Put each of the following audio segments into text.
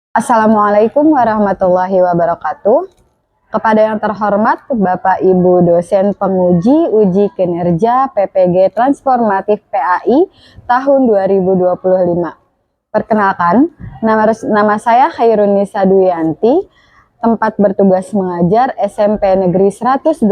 Assalamualaikum warahmatullahi wabarakatuh. Kepada yang terhormat Bapak Ibu dosen penguji uji kinerja PPG Transformatif PAI tahun 2025. Perkenalkan, nama saya Khairunisa Duyanti, tempat bertugas mengajar SMP Negeri 189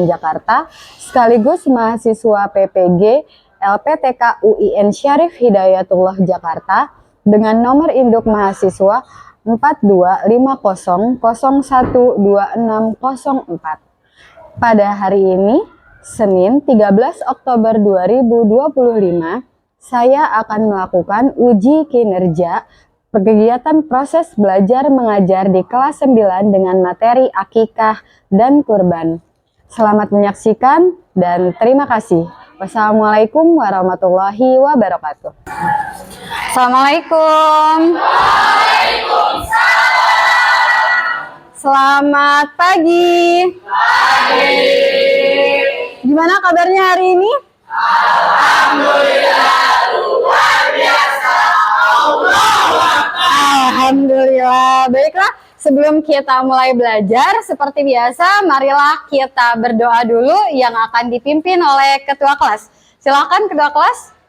Jakarta, sekaligus mahasiswa PPG LPTK UIN Syarif Hidayatullah Jakarta dengan nomor induk mahasiswa 4250012604. Pada hari ini, Senin 13 Oktober 2025, saya akan melakukan uji kinerja kegiatan proses belajar mengajar di kelas 9 dengan materi akikah dan kurban. Selamat menyaksikan dan terima kasih. Wassalamualaikum warahmatullahi wabarakatuh. Assalamualaikum. Waalaikumsalam. Selamat pagi. Gimana kabarnya hari ini? Alhamdulillah luar biasa. Alhamdulillah. Baiklah, sebelum kita mulai belajar, seperti biasa, marilah kita berdoa dulu yang akan dipimpin oleh ketua kelas. Silakan ketua kelas.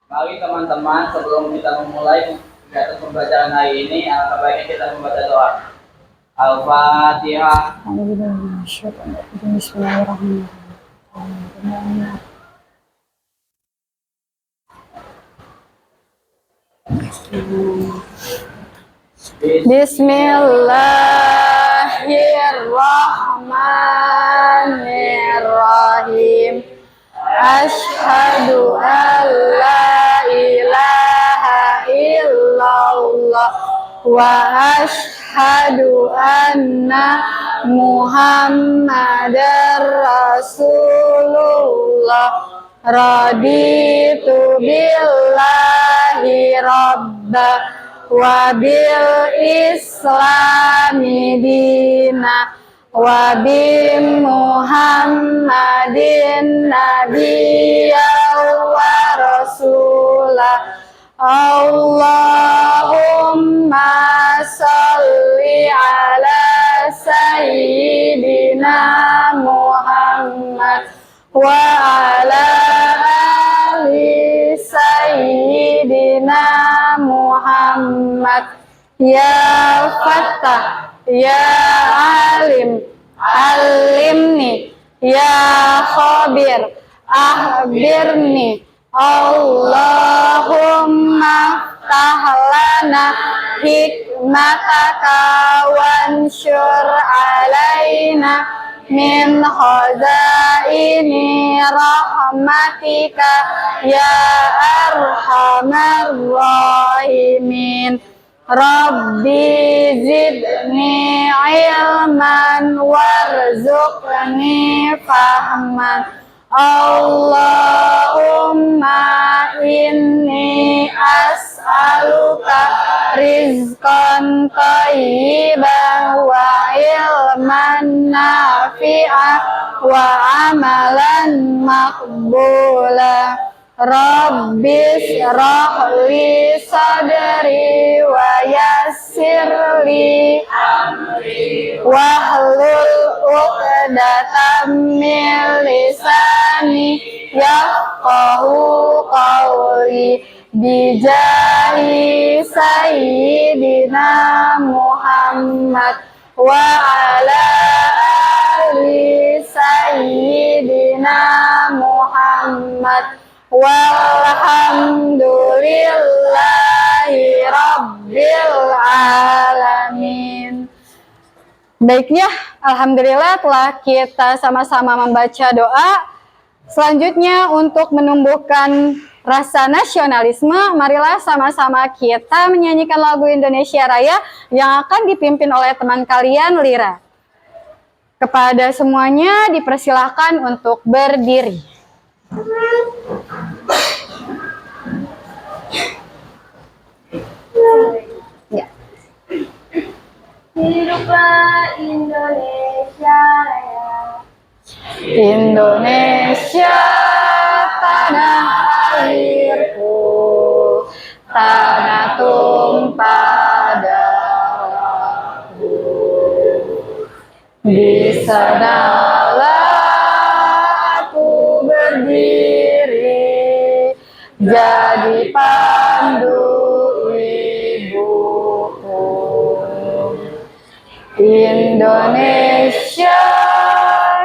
Mari teman-teman, sebelum kita memulai kegiatan pembelajaran hari ini, alangkah baiknya kita membaca doa. Al-Fatihah. Bismillahirrahmanirrahim. Bismillahirrahmanirrahim. Asyhadu an la ilaha illallah wa asyhadu anna Muhammadar Rasulullah. Raditu billahi rabba wa bil islami dina wa bi Muhammadin nabiyya wa rasulah. Allahumma sholli ala sayyidina Muhammad wa ala ali sayyidina Muhammad. Ya Fattah, ya Alim, alimni, ya Khabir, akhbirni. Allahumma ftah lana hikmataka wansyur alaina min khazaini rahmatika ya arhamar rahimin. Rabbi zidni ilman warzuqni fahman. Allahumma inni as'aluka rizqan thayyiban wa ilman nafi'an wa amalan maqbula. Rabbi shrah li sadri wa yassir li amri wahlul 'uqdatam min lisani yafqahu qawli bijahi sayyidina Muhammad wa ala ali sayyidina Muhammad. Walhamdulillahi rabbil alamin. Baiknya, alhamdulillah telah kita sama-sama membaca doa. Selanjutnya untuk menumbuhkan rasa nasionalisme, marilah sama-sama kita menyanyikan lagu Indonesia Raya yang akan dipimpin oleh teman kalian, Lira. Kepada semuanya dipersilahkan untuk berdiri. Ya. Hiduplah Indonesia Raya. Indonesia tanah airku, tanah tumpah Di sanalah aku berdiri, jadi pandu ibuku. Indonesia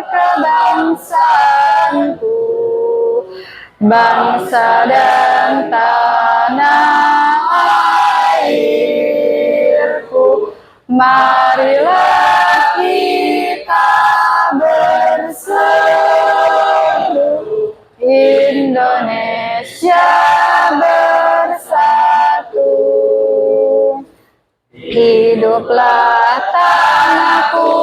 kebangsaanku, bangsa dan tanah airku. Marilah kita bersatu, Indonesia bersatu. Hiduplah tanahku,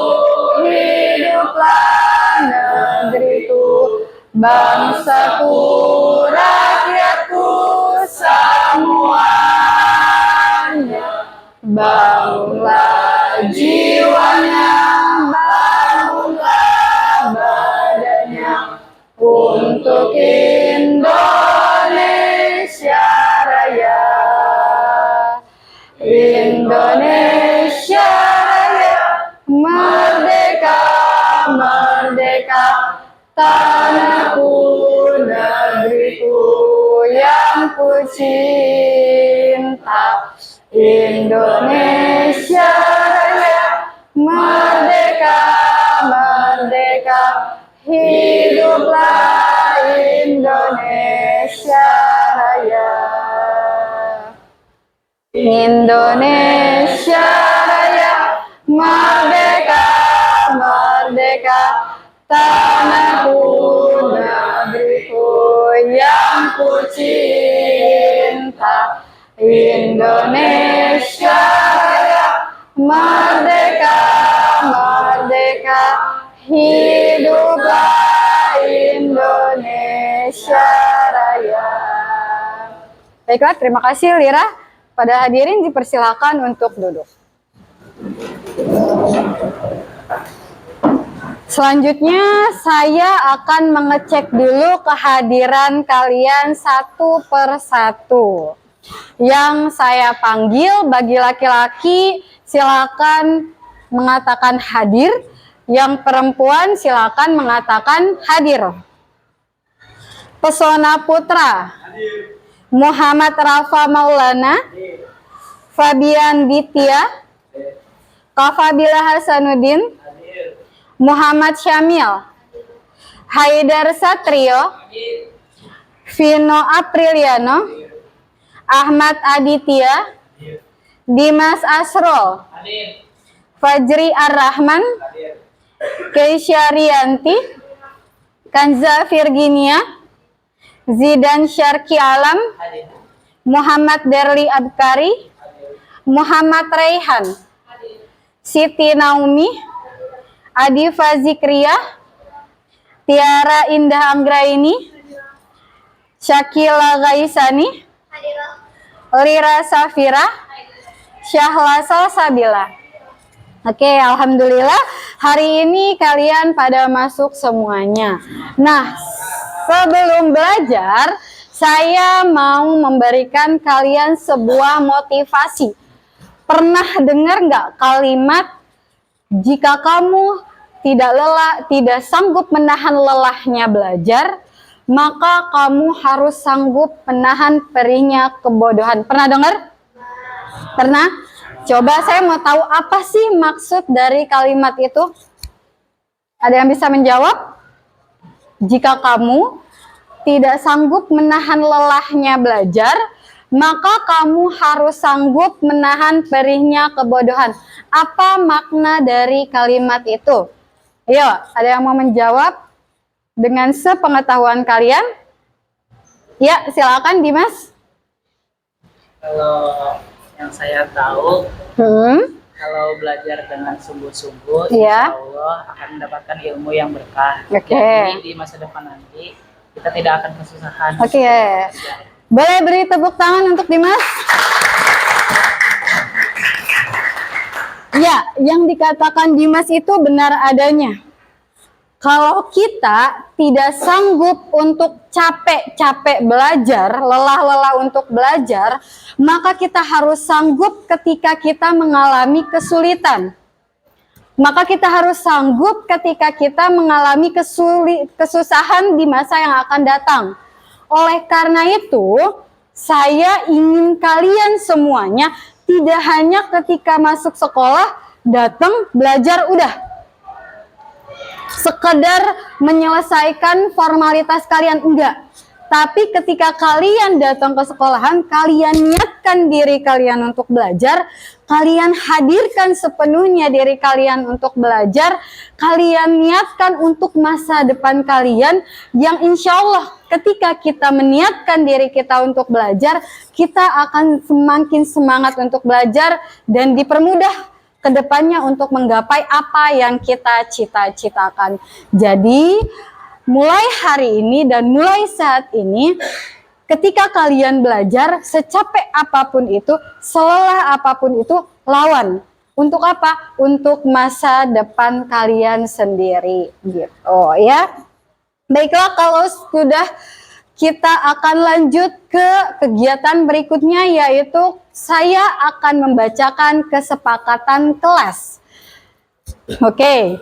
hiduplah negeriku, bangsaku, rakyatku semuanya. Bangunlah jiwanya, bangunlah badannya, untuk Indonesia Raya. Indonesia Raya, merdeka, merdeka, tanahku, negeriku yang ku cinta. Indonesia Raya, merdeka, merdeka, hiduplah Indonesia Raya. Indonesia Raya, merdeka, merdeka, tanahku, negeriku yang ku cinta. Indonesia Raya, merdeka, merdeka, hiduplah Indonesia Raya. Baiklah, terima kasih Lira. Pada hadirin dipersilakan untuk duduk. Selanjutnya saya akan mengecek dulu kehadiran kalian satu per satu. Yang saya panggil bagi laki-laki silakan mengatakan hadir, yang perempuan silakan mengatakan hadir. Pesona Putra, Muhammad Rafa Maulana, Fabian Ditya, Kafabila Hasanuddin, Muhammad Syamil, Haidar Satrio, Vino Apriliano, Ahmad Aditya, Dimas Asrol, Fajri Ar-Rahman, Keisha Rianti, Kanza Virginia, Zidan Syarki Alam, Muhammad Derli Abkari, Muhammad Raihan, Siti Naomi, Adifa Zikria, Tiara Indah Anggraini, Syakila Gaisani, Lira Safira, Syahla Salsabila. Oke, alhamdulillah hari ini kalian pada masuk semuanya. Nah, sebelum belajar, saya mau memberikan kalian sebuah motivasi. Pernah dengar nggak kalimat jika kamu tidak sanggup menahan lelahnya belajar, maka kamu harus sanggup menahan perihnya kebodohan. Pernah dengar? Pernah? Coba saya mau tahu apa sih maksud dari kalimat itu? Ada yang bisa menjawab? Jika kamu tidak sanggup menahan lelahnya belajar, maka kamu harus sanggup menahan perihnya kebodohan. Apa makna dari kalimat itu? Ayo, ada yang mau menjawab? Dengan sepengetahuan kalian? Ya, silakan Dimas. Kalau yang saya tahu, kalau belajar dengan sungguh-sungguh, Ya. insya Allah akan mendapatkan ilmu yang berkah. Oke. Jadi di masa depan nanti kita tidak akan kesusahan. Oke. Boleh beri tepuk tangan untuk Dimas? Ya, yang dikatakan Dimas itu benar adanya. Kalau kita tidak sanggup untuk capek-capek belajar, lelah-lelah untuk belajar, maka kita harus sanggup ketika kita mengalami kesulitan. Maka kita harus sanggup ketika kita mengalami kesusahan di masa yang akan datang. Oleh karena itu, saya ingin kalian semuanya tidak hanya ketika masuk sekolah, datang, belajar, udah. Sekedar menyelesaikan formalitas kalian, enggak. Tapi ketika kalian datang ke sekolahan, kalian niatkan diri kalian untuk belajar, kalian hadirkan sepenuhnya diri kalian untuk belajar, kalian niatkan untuk masa depan kalian, yang insya Allah ketika kita meniatkan diri kita untuk belajar, kita akan semakin semangat untuk belajar dan dipermudah ke depannya untuk menggapai apa yang kita cita-citakan. Jadi, mulai hari ini dan mulai saat ini, ketika kalian belajar, secapek apapun itu, selelah apapun itu, lawan. Untuk apa? Untuk masa depan kalian sendiri, gitu ya. Baiklah, kalau sudah, kita akan lanjut ke kegiatan berikutnya, yaitu saya akan membacakan kesepakatan kelas. Oke.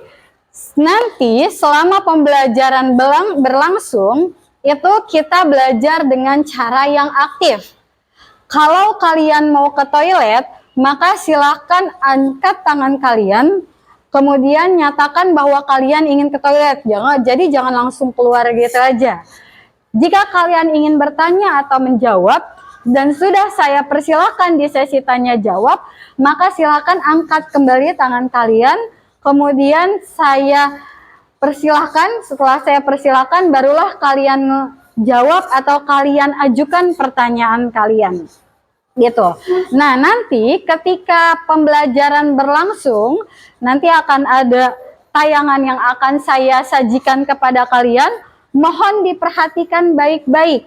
Nanti selama pembelajaran berlangsung, itu kita belajar dengan cara yang aktif. Kalau kalian mau ke toilet, maka silakan angkat tangan kalian, kemudian nyatakan bahwa kalian ingin ke toilet. Jadi jangan langsung keluar gitu aja. Jika kalian ingin bertanya atau menjawab, dan sudah saya persilakan di sesi tanya jawab, maka silakan angkat kembali tangan kalian. Kemudian saya persilahkan, setelah saya persilahkan barulah kalian jawab atau kalian ajukan pertanyaan kalian. Gitu. Nah, nanti ketika pembelajaran berlangsung, nanti akan ada tayangan yang akan saya sajikan kepada kalian. Mohon diperhatikan baik-baik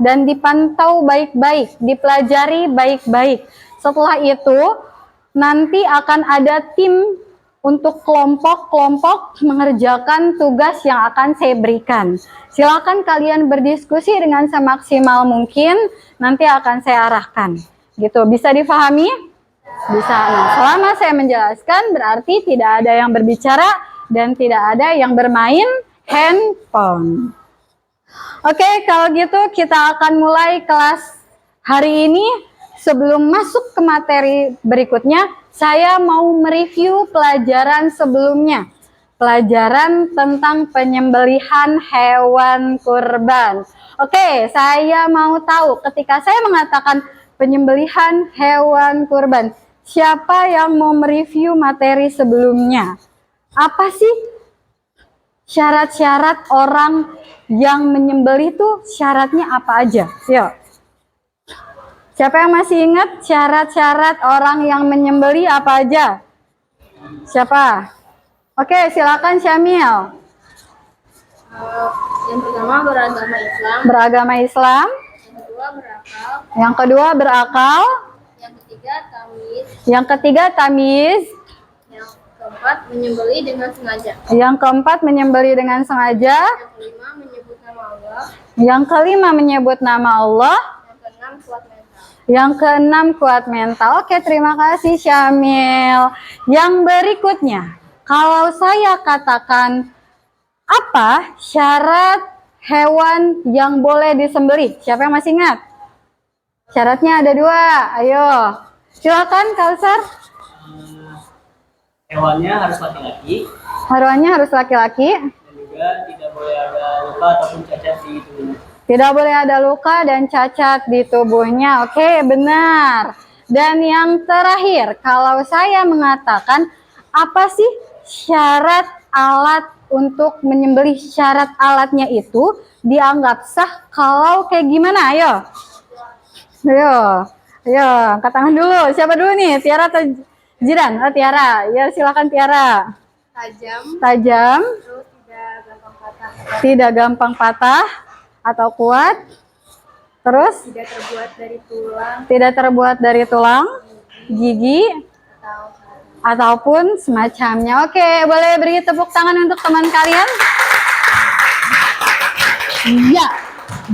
dan dipantau baik-baik, dipelajari baik-baik. Setelah itu, nanti akan ada tim untuk kelompok-kelompok mengerjakan tugas yang akan saya berikan. Silakan kalian berdiskusi dengan semaksimal mungkin, nanti akan saya arahkan. Gitu, bisa difahami? Bisa. Nah, selama saya menjelaskan berarti tidak ada yang berbicara dan tidak ada yang bermain handphone. Oke, kalau gitu kita akan mulai kelas hari ini. Sebelum masuk ke materi berikutnya, saya mau mereview pelajaran sebelumnya. Pelajaran tentang penyembelihan hewan kurban. Oke, saya mau tahu ketika saya mengatakan penyembelihan hewan kurban, siapa yang mau mereview materi sebelumnya? Apa sih syarat-syarat orang yang menyembelih itu, syaratnya apa aja? Yuk. Siapa yang masih ingat syarat-syarat orang yang menyembelih apa aja? Siapa? Oke, silakan Syamil. Yang pertama beragama Islam. Beragama Islam. Yang kedua berakal. Yang kedua berakal. Yang ketiga tamyiz. Yang ketiga tamyiz. Yang keempat menyembelih dengan sengaja. Yang keempat menyembelih dengan sengaja. Yang kelima menyebut nama Allah. Yang kelima menyebut nama Allah. Yang keenam kuat mental. Yang keenam kuat mental. Oke, terima kasih Syamil. Yang berikutnya, kalau saya katakan apa syarat hewan yang boleh disembelih? Siapa yang masih ingat? Syaratnya ada 2. Ayo, silakan Kausar. Hewannya harus laki-laki Hewannya harus laki-laki. dan juga tidak boleh ada luka ataupun cacat di tubuhnya. Tidak boleh ada luka dan cacat di tubuhnya. Oke, benar. Dan yang terakhir, kalau saya mengatakan apa sih syarat alat untuk menyembelih? Syarat alatnya itu dianggap sah kalau kayak gimana? Ayo. Ayo, angkat tangan dulu. Siapa dulu nih? Tiara atau Jiran? Oh, Tiara. Ya, silakan Tiara. Tajam. Terus tidak gampang patah. Tidak gampang patah atau kuat. Terus Tidak terbuat dari tulang tidak terbuat dari tulang, gigi, atau ataupun semacamnya. Oke, boleh beri tepuk tangan untuk teman kalian? Iya,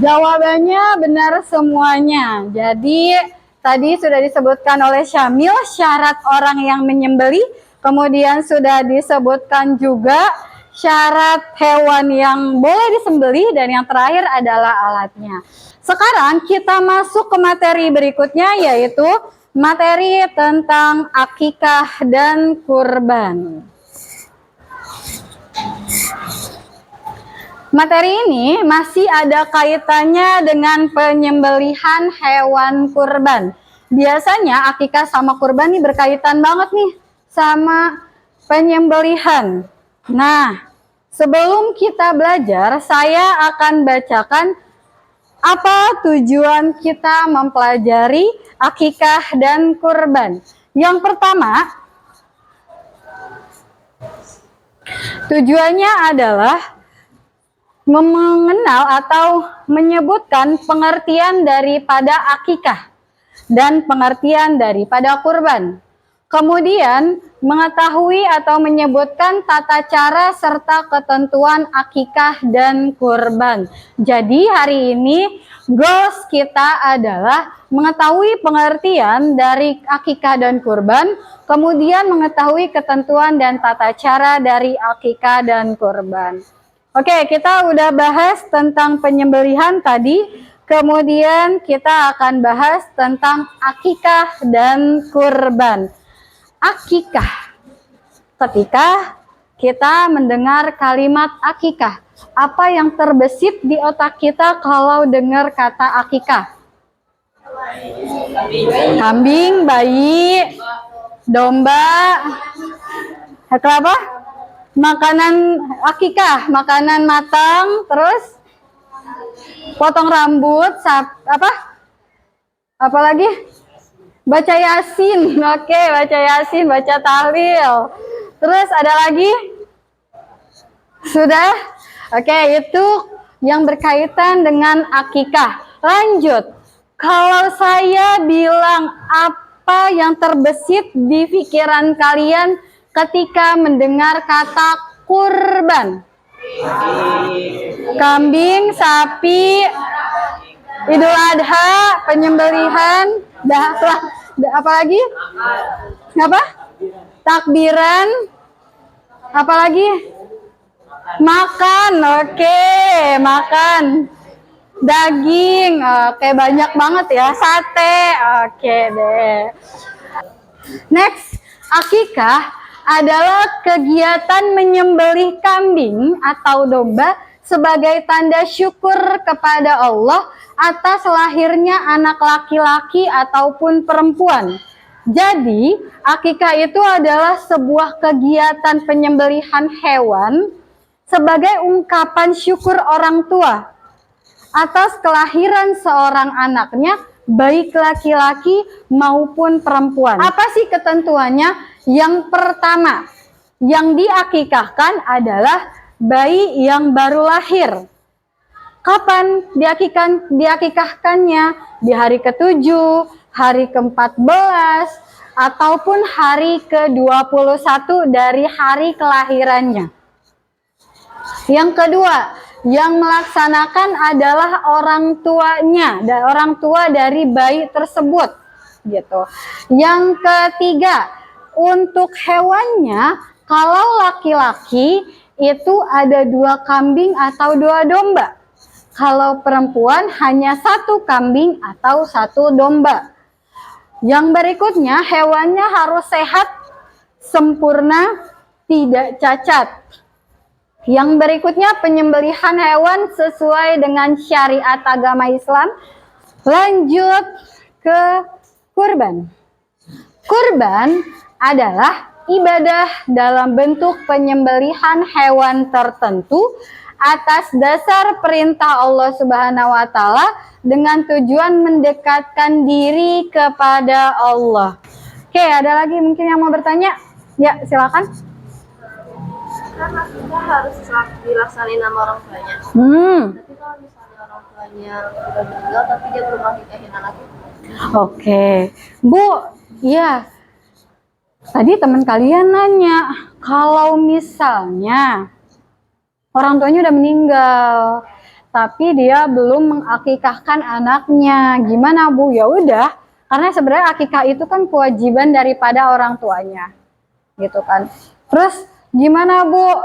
jawabannya benar semuanya. Jadi tadi sudah disebutkan oleh Syamil, syarat orang yang menyembelih Kemudian sudah disebutkan juga syarat hewan yang boleh disembelih dan yang terakhir adalah alatnya. Sekarang kita masuk ke materi berikutnya, yaitu materi tentang akikah dan kurban. Materi ini masih ada kaitannya dengan penyembelihan hewan kurban. Biasanya akikah sama kurban ini berkaitan banget nih sama penyembelihan. Nah, sebelum kita belajar, saya akan bacakan apa tujuan kita mempelajari akikah dan kurban. Yang pertama, tujuannya adalah mengenal atau menyebutkan pengertian daripada akikah dan pengertian daripada kurban. Kemudian mengetahui atau menyebutkan tata cara serta ketentuan akikah dan kurban. Jadi hari ini goals kita adalah mengetahui pengertian dari akikah dan kurban, kemudian mengetahui ketentuan dan tata cara dari akikah dan kurban. Oke, kita udah bahas tentang penyembelihan tadi, kemudian kita akan bahas tentang akikah dan kurban. Akikah, ketika kita mendengar kalimat akikah, apa yang terbesit di otak kita kalau dengar kata akikah? Kambing, bayi, domba, atau apa? Makanan akikah, makanan matang, terus potong rambut, apa lagi? Baca Yasin, oke, baca Yasin, baca tahlil. Terus ada lagi? Sudah? Oke, itu yang berkaitan dengan akikah. Lanjut, kalau saya bilang apa yang terbesit di pikiran kalian ketika mendengar kata kurban? Kambing, sapi, Idul Adha, penyembelihan, apa lagi? Apa? Takbiran, apa lagi? Makan, oke, makan. Daging, oke, banyak banget ya. Sate, oke deh. Next, akikah adalah kegiatan menyembelih kambing atau domba sebagai tanda syukur kepada Allah atas lahirnya anak laki-laki ataupun perempuan. Jadi, akikah itu adalah sebuah kegiatan penyembelihan hewan sebagai ungkapan syukur orang tua atas kelahiran seorang anaknya, baik laki-laki maupun perempuan. Apa sih ketentuannya? Yang pertama, yang diakikahkan adalah bayi yang baru lahir. Kapan diakikahkannya? Di hari ke-7, hari ke-14, ataupun hari ke-21 dari hari kelahirannya. Yang kedua, yang melaksanakan adalah orang tuanya, dan orang tua dari bayi tersebut, gitu. Yang ketiga, untuk hewannya, kalau laki-laki itu ada 2 kambing atau 2 domba. Kalau perempuan hanya 1 kambing atau 1 domba. Yang berikutnya, hewannya harus sehat, sempurna, tidak cacat. Yang berikutnya, penyembelihan hewan sesuai dengan syariat agama Islam. Lanjut ke kurban. Kurban adalah ibadah dalam bentuk penyembelihan hewan tertentu atas dasar perintah Allah Subhanahu wa taala dengan tujuan mendekatkan diri kepada Allah. Oke, ada lagi mungkin yang mau bertanya? Ya, silakan. Kan akikah harus dilaksanain sama orang tuanya. Tapi kalau misalnya orang tuanya udah meninggal tapi dia belum akikahin anaknya. Oke, Bu, ya. Tadi teman kalian nanya, kalau misalnya orang tuanya udah meninggal, tapi dia belum mengakikahkan anaknya, gimana Bu? Ya udah, karena sebenarnya akikah itu kan kewajiban daripada orang tuanya. gitu kan. Terus gimana Bu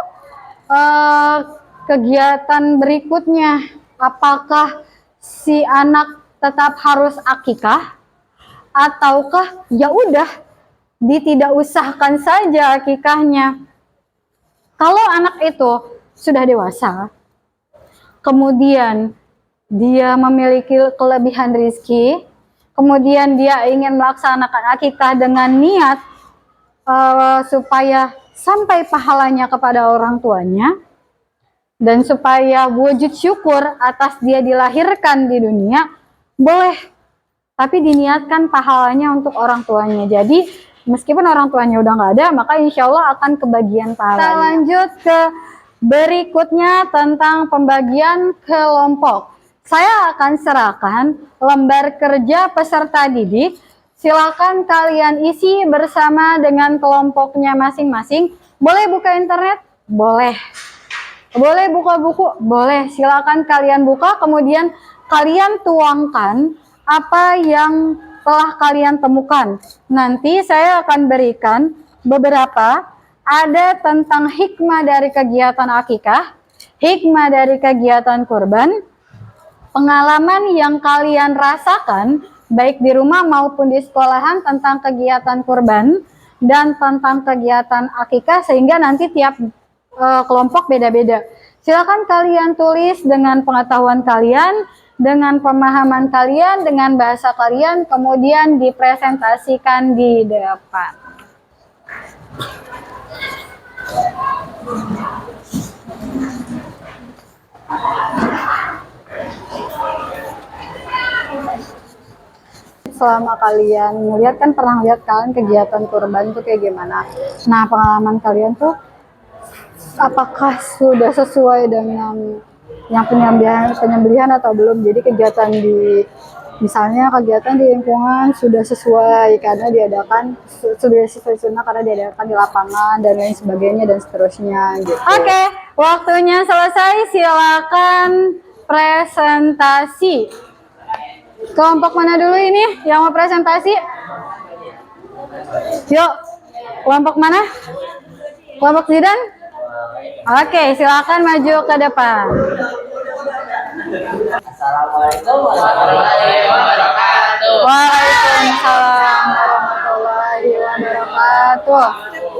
kegiatan berikutnya? Apakah si anak tetap harus akikah ataukah ya udah tidak usahkan saja akikahnya? Kalau anak itu sudah dewasa, kemudian dia memiliki kelebihan rizki, kemudian dia ingin melaksanakan akikah dengan niat supaya sampai pahalanya kepada orang tuanya, dan supaya wujud syukur atas dia dilahirkan di dunia, boleh. Tapi diniatkan pahalanya untuk orang tuanya. Jadi meskipun orang tuanya udah nggak ada, maka insya Allah akan kebagian pahalanya. Kita lanjut ke berikutnya tentang pembagian kelompok. Saya akan serahkan lembar kerja peserta didik. Silakan kalian isi bersama dengan kelompoknya masing-masing. Boleh buka internet? Boleh. Boleh buka buku? Boleh. Silakan kalian buka, kemudian kalian tuangkan apa yang telah kalian temukan. Nanti saya akan berikan beberapa. Ada tentang hikmah dari kegiatan akikah, hikmah dari kegiatan kurban, pengalaman yang kalian rasakan baik di rumah maupun di sekolahan tentang kegiatan kurban dan tentang kegiatan akikah, sehingga nanti tiap kelompok beda-beda. Silakan kalian tulis dengan pengetahuan kalian, dengan pemahaman kalian, dengan bahasa kalian, kemudian dipresentasikan di depan. Selama kalian melihat, kan pernah lihat kalian kegiatan kurban tuh kayak gimana. Nah, pengalaman kalian tuh apakah sudah sesuai dengan yang penyembelihan atau belum? Jadi kegiatan misalnya kegiatan di lingkungan sudah sesuai karena diadakan, sudah sesuai sunnah karena diadakan di lapangan dan lain sebagainya dan seterusnya gitu. Oke, waktunya selesai. Silakan presentasi. Kelompok mana dulu ini yang mau presentasi? Yuk, kelompok mana? Kelompok Zidan? Oke, silakan maju ke depan. Assalamualaikum warahmatullahi wabarakatuh. Waalaikumsalam warahmatullahi wabarakatuh.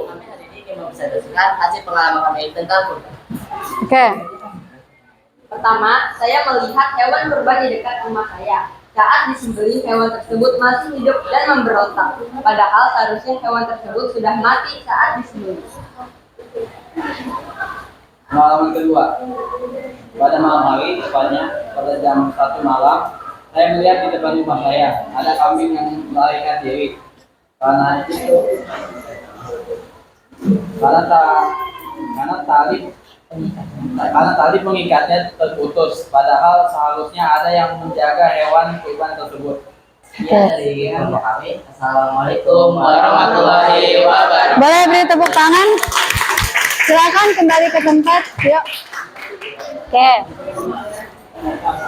Kami hari ini ingin mempresentasikan hasil pengalaman kami tentang kurban. Oke. Pertama, saya melihat hewan kurban di dekat rumah saya. Saat disembelih, hewan tersebut masih hidup dan memberontak. Padahal seharusnya hewan tersebut sudah mati saat disembelih. Pengalaman kedua, pada malam hari, tepatnya pada jam 1 malam, saya melihat di depan rumah saya ada kambing yang melarikan diri. Karena tali pengikatnya terputus, padahal seharusnya ada yang menjaga hewan kurban tersebut. Ya, dari kelompok kami. Assalamualaikum warahmatullahi wabarakatuh. Boleh beri tepuk tangan? Silakan kembali ke tempat. Yuk. Oke.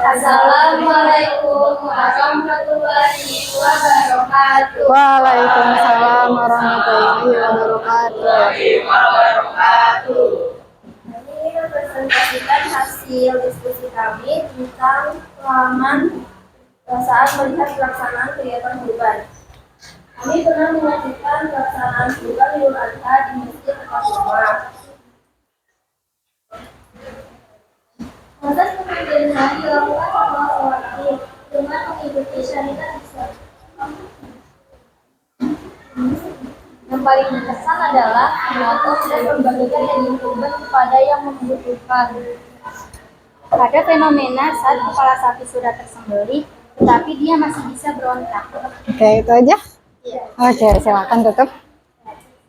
Assalamualaikum warahmatullahi wabarakatuh. Waalaikumsalam warahmatullahi wabarakatuh. Kami ingin mempresentasikan hasil diskusi kami tentang pengalaman saat melihat pelaksanaan kegiatan kurban. Kami pernah menyaksikan pelaksanaan kurban Idul Adha di masjid dekat rumah. Proses pembelian dilakukan setelah sholat Id dengan mengikuti syariat Islam. Yang paling berkesan adalah memotong dan membagikan daging kurban kepada yang membutuhkan. Ada fenomena saat kepala sapi sudah tersembelih, tetapi dia masih bisa berontak. Oke, itu aja. Ya. Oke, silakan tutup.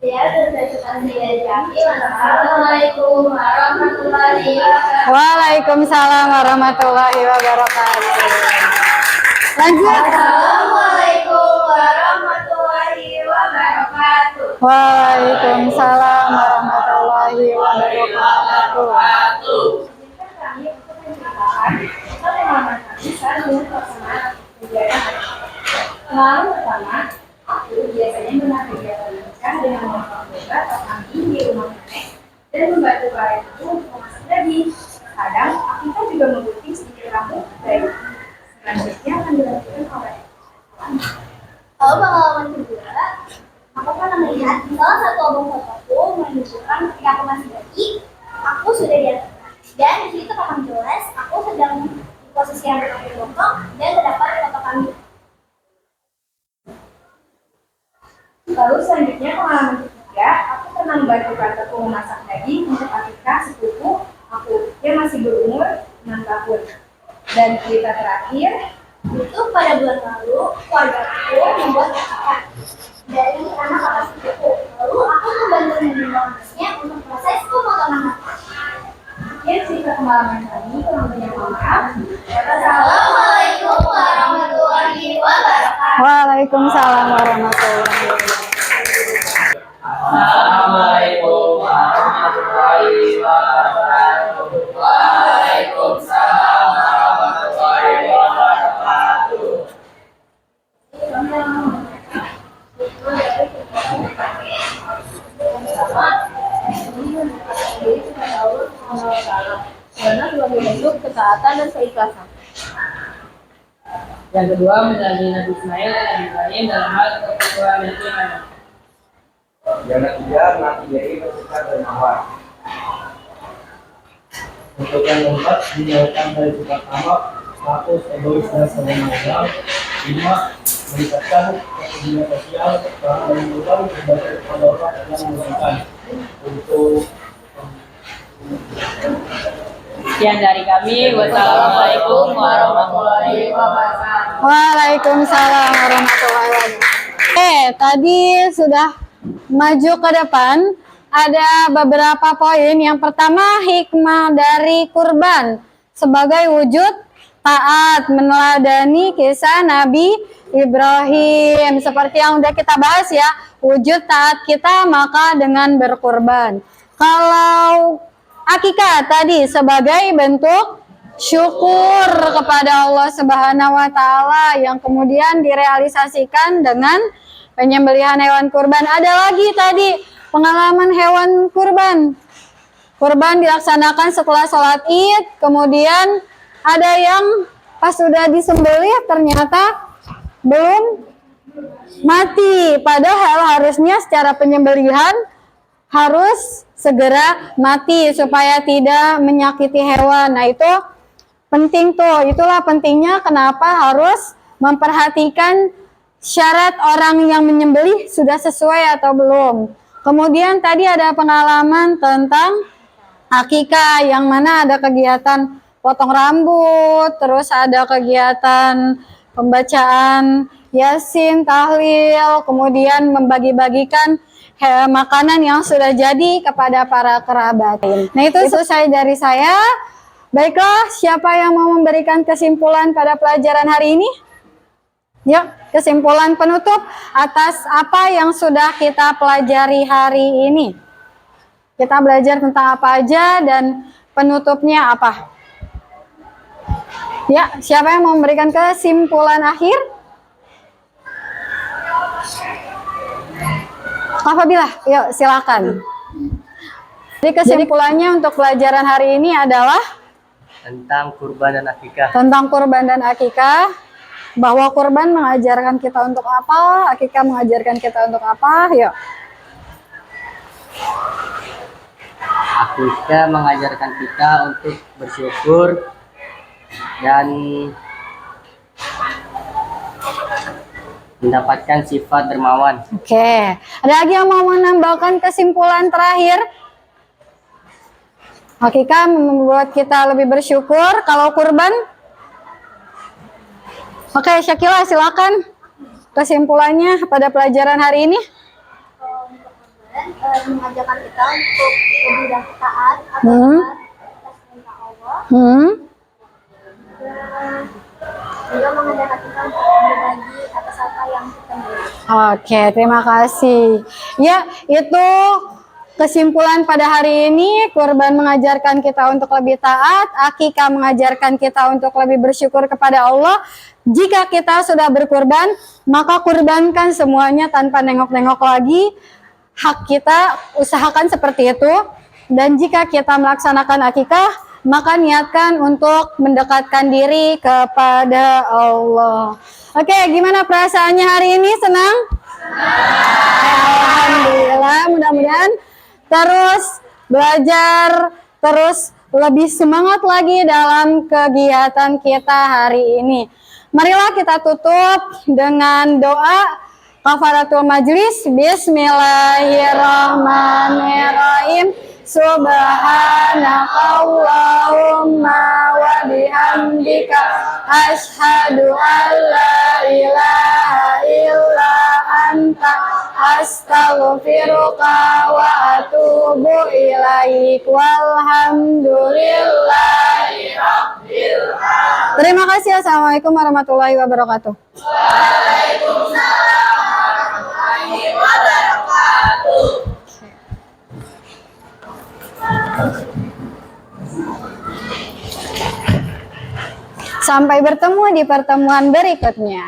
Assalamualaikum warahmatullahi wabarakatuh. Waalaikumsalam warahmatullahi wabarakatuh. Lanjut. Assalamualaikum warahmatullahi wabarakatuh. Waalaikumsalam warahmatullahi wabarakatuh. Pengalaman pertama, aku biasanya menang kegiatan mereka akikah dengan memotong domba atau kambing di rumah nenek dan membantu kalian itu untuk memasak daging. Kadang akikah juga menggunting sedikit rambut bayi. Selanjutnya akan dilakukan oleh Kalau pengalaman kedua, aku pernah melihat salah satu album fotoku menunjukkan ketika aku masih bayi, aku sudah di atas. Dan di situ tampak jelas aku sedang di posisi yang berada bongkok dan terdapat foto kami. Lalu selanjutnya pengalaman ketiga, aku pernah membantu kantorku memasak daging untuk akikah sepupu aku yang masih berumur 6 tahun. Dan cerita terakhir, Itu pada bulan lalu, keluargaku membuat akikah dari anak kakak sepupu. Lalu aku membantu menyimbangkannya untuk proses pemotongan hati. sekian cerita pengalaman kami, kurang banyak maaf. Assalamualaikum warahmatullahi wabarakatuh. Waalaikumsalam warahmatullahi wabarakatuh. Assalamualaikum warahmatullahi wabarakatuh. Waalaikumsalam warahmatullahi wabarakatuh. Karena sebagai bentuk ketaatan dan keikhlasan. Yang kedua, menjadi Nabi Ismail dan Nabi Ibrahim dalam hal keperluan dan keimanan. Yang ketiga, menanti diri bersikap dermawan. Untuk yang keempat, dijauhkan dari sifat tamak, status, egois, dan semena-mena. 5. Meningkatkan kepedulian sosial, bahkan menimbulkan berbagai kepada orang yang membutuhkan. Untuk Sekian dari kami. Wassalamualaikum warahmatullahi wabarakatuh. Waalaikumsalam warahmatullahi wabarakatuh. Tadi sudah maju ke depan, ada beberapa poin. Yang pertama, hikmah dari kurban sebagai wujud taat, meneladani kisah Nabi Ibrahim. Seperti yang udah kita bahas ya, wujud taat kita maka dengan berkurban. Kalau akikah tadi sebagai bentuk syukur kepada Allah Subhanahu wa taala yang kemudian direalisasikan dengan penyembelihan hewan kurban. Ada lagi tadi pengalaman hewan kurban. Kurban dilaksanakan setelah sholat Id, kemudian ada yang pas sudah disembelih ternyata belum mati. Padahal harusnya secara penyembelihan harus segera mati supaya tidak menyakiti hewan. Nah itu penting tuh, itulah pentingnya kenapa harus memperhatikan syarat orang yang menyembelih sudah sesuai atau belum. Kemudian tadi ada pengalaman tentang akikah yang mana ada kegiatan potong rambut, terus ada kegiatan pembacaan yasin, tahlil, kemudian membagi-bagikan makanan yang sudah jadi kepada para kerabat. Nah itu selesai dari saya. Baiklah, siapa yang mau memberikan kesimpulan pada pelajaran hari ini? Yuk, kesimpulan penutup atas apa yang sudah kita pelajari hari ini. Kita belajar tentang apa aja dan penutupnya apa? Ya, siapa yang mau memberikan kesimpulan akhir? Apabila, yuk silakan. Jadi kesimpulannya untuk pelajaran hari ini adalah tentang kurban dan akikah. tentang kurban dan akikah, bahwa kurban mengajarkan kita untuk apa, akikah mengajarkan kita untuk apa. Yuk. Akikah mengajarkan kita untuk bersyukur dan mendapatkan sifat dermawan. Oke, ada lagi yang mau menambahkan kesimpulan terakhir? Akikah membuat kita lebih bersyukur. Kalau kurban? Oke, Syakila silakan kesimpulannya pada pelajaran hari ini. Mengajarkan kita untuk lebih taat atau atas perintah Allah. Dan juga mengajarkan kita untuk berbagi atas apa yang kita miliki. Oke, terima kasih. Ya, itu kesimpulan pada hari ini. Kurban mengajarkan kita untuk lebih taat, akikah mengajarkan kita untuk lebih bersyukur kepada Allah. Jika kita sudah berkurban, maka kurbankan semuanya tanpa nengok-nengok lagi. hak kita, usahakan seperti itu. Dan jika kita melaksanakan akikah, maka niatkan untuk mendekatkan diri kepada Allah. Oke, gimana perasaannya hari ini? Senang? Alhamdulillah, mudah-mudahan terus belajar, terus lebih semangat lagi dalam kegiatan kita hari ini. Marilah kita tutup dengan doa kafaratul majlis. Bismillahirrahmanirrahim. Subhanakallahumma wa bihamdika asyhadu an la ilaha illa anta astaghfiruka wa atubu ilaik. Walhamdulillahi rabbil alamin. Terima kasih. Assalamualaikum warahmatullahi wabarakatuh. Waalaikumsalam warahmatullahi wabarakatuh. Sampai bertemu di pertemuan berikutnya.